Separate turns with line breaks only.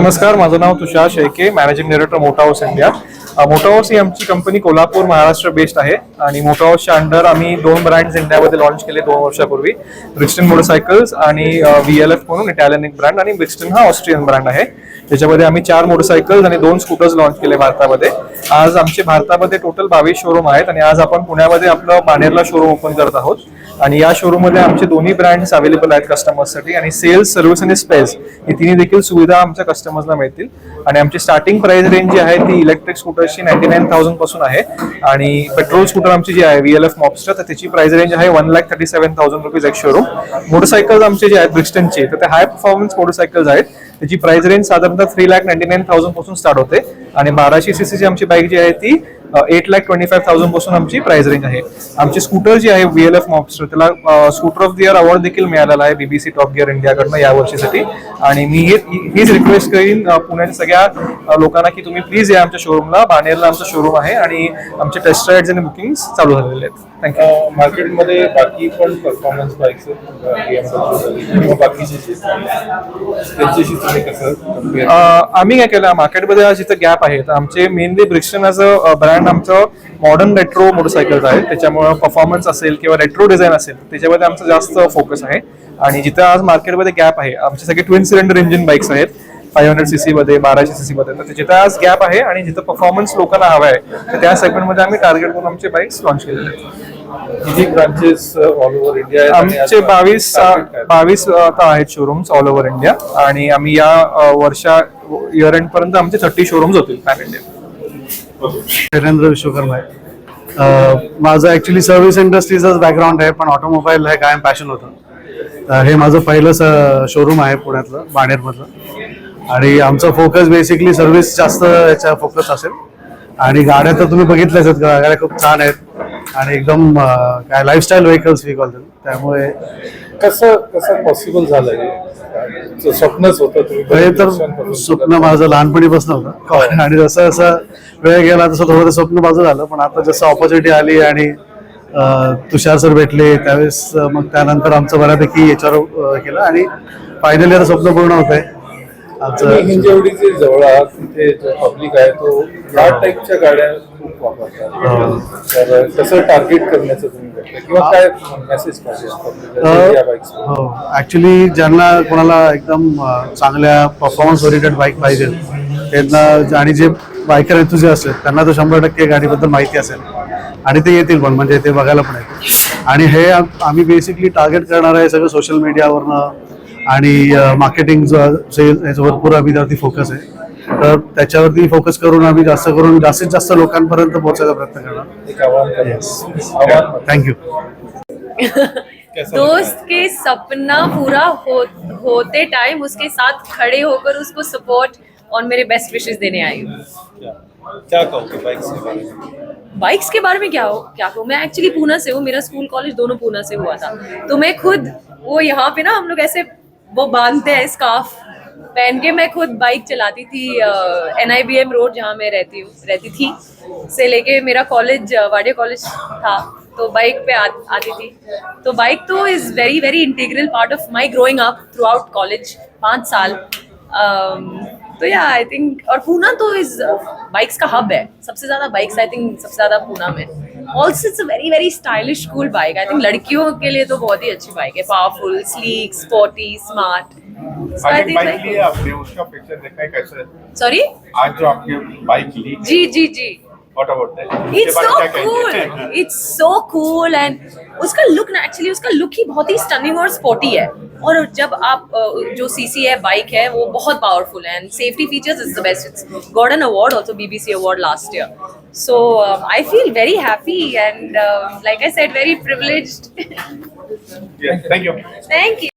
नमस्कार, माझं नाव तुषार Shelke, managing director मोटा हाऊस इंडिया. मोटा हाऊस ही आमची कंपनी कोल्हापूर महाराष्ट्र बेस्ड आहे आणि मोटा हाऊसच्या अंडर आम्ही 2 ब्रँड्स इंडियामध्ये लॉन्च केले 2 वर्षापूर्वी. ब्रिक्स्टन मोटरसायकल्स आणि VLF म्हणून इटालियन एक ब्रँड, आणि ब्रिक्स्टन हा ऑस्ट्रियन ब्रँड आहे. त्याच्यामध्ये आम्ही 4 मोटरसायकल्स आणि 2 स्कूटर्स लॉन्च केले भारतामध्ये. आज आमचे भारतामध्ये टोटल 22 शोरूम आहेत आणि आज आपण पुण्यामध्ये आपलं बाणेरला शोरूम ओपन करत आहोत. आणि या शोरूममध्ये आमचे दोन्ही ब्रँड्स अवेलेबल आहेत कस्टमर्ससाठी, आणि सेल्स, सर्व्हिस आणि स्पेअर्स ही तिन्ही देखील सुविधा आमच्या कस्टमर्सना मिळतील. आणि आमची स्टार्टिंग प्राइस रेंज जी आहे ती इलेक्ट्रिक स्कूटरची 99,000 पासून आहे, आणि पेट्रोल स्कूटर आमची जी आहे VLF मॉबस्टर, तर त्याची प्राइस रेंज आहे 1,37,000 रुपीज एक शोरूम. मोटरसायकल्स आमचे जे आहेत ब्रिक्स्टनचे, तर ते हाय परफॉर्मन्स मोटरसायकल्स आहेत. त्याची प्राइस रेंज साधारणतः 3,99,000 पासून स्टार्ट होते, आणि 1200 सीसीची आमची बाईक जी आहे ती 8,25,000 पासून आमची प्राइस रेंज आहे. आमची स्कूटर जी आहे VLF मॉबस्टर, त्याला scooter of the year award देखील मिळालेला आहे BBC टॉप गिअर इंडियाकडनं या वर्षीसाठी. आणि मी हीच रिक्वेस्ट करीन पुण्याच्या सगळ्या लोकांना की तुम्ही प्लीज या आमच्या शोरूमला. बाणेरला आमचं शोरूम आहे आणि आमचे टेस्ट राइड्स आणि बुकिंग चालू झालेले आहेत. थँक्यू.
मार्केटमध्ये बाकी पण परफॉर्मन्स बाईक्स बाकीचे त्यांच्याशी तुम्ही कसं
आम्ही काय केलं, मार्केटमध्ये आज जिथं गॅप आहे, तर आमचे mainly Brixton as a brand आमचं मॉडर्न रेट्रो मोटरसायकल्स आहेत. त्याच्यामुळे परफॉर्मन्स असेल किंवा रेट्रो डिझाईन असेल त्याच्यामध्ये आमचं जास्त फोकस आहे. आणि जिथं आज मार्केटमध्ये गॅप आहे, आमचे सगळे ट्विन सिलेंडर इंजिन बाईक्स आहेत 500 सीसी मध्ये, 1200 सीसी मध्ये. तर जिथं आज गॅप आहे आणि जिथं परफॉर्मन्स लोकांना हवा आहे, तर त्या सेगमेंटमध्ये आम्ही टार्गेट करून आमचे बाईक्स लॉन्च केलेले आहेत.
किती ब्रांचेस ऑल ओव्हर इंडिया आहेत?
आमचे 22 आता आहेत शोरूम्स ऑल ओव्हर इंडिया, आणि आम्ही या इयर एंड पर्यंत आमचे 30 शोरूम्स होतील पॅन इंडिया.
नरेंद्र विश्वकर्मा आहे. माझं ॲक्च्युली सर्व्हिस इंडस्ट्रीचंच बॅकग्राऊंड आहे, पण ऑटोमोबाईल हे कायम पॅशन होतं. हे माझं पहिलं शोरूम आहे पुण्यातलं, बाणेरमधलं. आणि आमचं फोकस बेसिकली सर्व्हिस जास्त याचा फोकस असेल. आणि गाड्या तर तुम्ही बघितल्याच आहेत, गाड्या खूप छान आहेत आणि एकदम काय lifestyle vehicles we call them. त्यामुळे
कसं पॉसिबल झालं? स्वप्नच होतं
हे तर स्वप्न माझं लहानपणीपासून होतं, आणि जसं जसं वेळ गेला तसं थोडं स्वप्न माझं झालं. पण आता जसं ऑपॉर्च्युनिटी आली आणि तुषार सर भेटले त्यावेळेस मग त्यानंतर आमचं बऱ्यापैकी याच्यावर केलं, आणि फायनली आता स्वप्न पूर्ण होत आहे.
हिंजवडीचे जवळ तिथे जो पब्लिक आहे तो या टाईपच्या गाड्या खूप वापरतात. तर कसं टार्गेट करण्याचं तुम्ही किंवा काय मेसेज पाहिजे?
हो, ऍक्च्युली ज्यांना कोणाला एकदम चांगल्या परफॉर्मन्स ओरिएंटेड बाईक पाहिजे त्यांना, आणि जे बायकर एन्थुसियास्ट आहेत त्यांना तर 100% गाडीबद्दल माहिती असेल, आणि ते येतील पण, म्हणजे ते बघायला पण येतील. आणि हे आम्ही बेसिकली टार्गेट करणार आहे सगळं सोशल मीडियावरनं, आणि मार्केटिंग याचं भरपूर आम्ही त्यावरती फोकस आहे. तर त्याच्यावरती फोकस करून आम्ही जास्तीत जास्त लोकांपर्यंत पोहोचायचा प्रयत्न करणार. थँक्यू.
दोस्त के सपना पूरा होते टाइम उसके साथ खड़े होकर उसको सपोर्ट और मेरे बेस्ट विशेस देने आई हूँ.
क्या कहोगे बाइक्स के बारे में?
बाइक्स के बारे में क्या कहूँ, मैं एक्चुअली पूना से हूँ, मेरा स्कूल कॉलेज दोनों पूना से हुआ था. तो मैं खुद वो यहाँ पे ना हम लोग ऐसे वो बांधते हैं स्कार्फ पहन के, मैं खुद बाइक चलाती थी NIBM रोड जहाँ मैं रहती थी से लेके मेरा कॉलेज वाडिया कॉलेज था, तो बाइक पे आती थी. तो बाइक तो is very very integral part of my growing up through out college 5 साल. तो या आई थिंक, और पूना तो इज बाइक्स का हब है, सबसे ज्यादा बाइक्स आई थिंक सबसे ज्यादा पूना में. Also it's a very very stylish cool bike. I think लड़कियों के लिए तो बहुत ही अच्छी बाइक है, पावरफुल, स्लीक, स्पोर्टी, स्मार्ट.
आपने उसका पिक्चर देखा है कैसे?
सॉरी,
आज जो आपने बाइक ली,
जी
what about that?
It's so cool. It's so cool and उसका लुक ना, एक्चुअली उसका लुक ही बहुत ही स्टनिंग और स्पोर्टी है. और जब आप जो सीसी है बाइक है वो बहुत पावरफुल है, end safety features is the best. It's got an award also, BBC award last year. So I feel very happy and like I said, very privileged.
Yeah, thank you.
Thank you.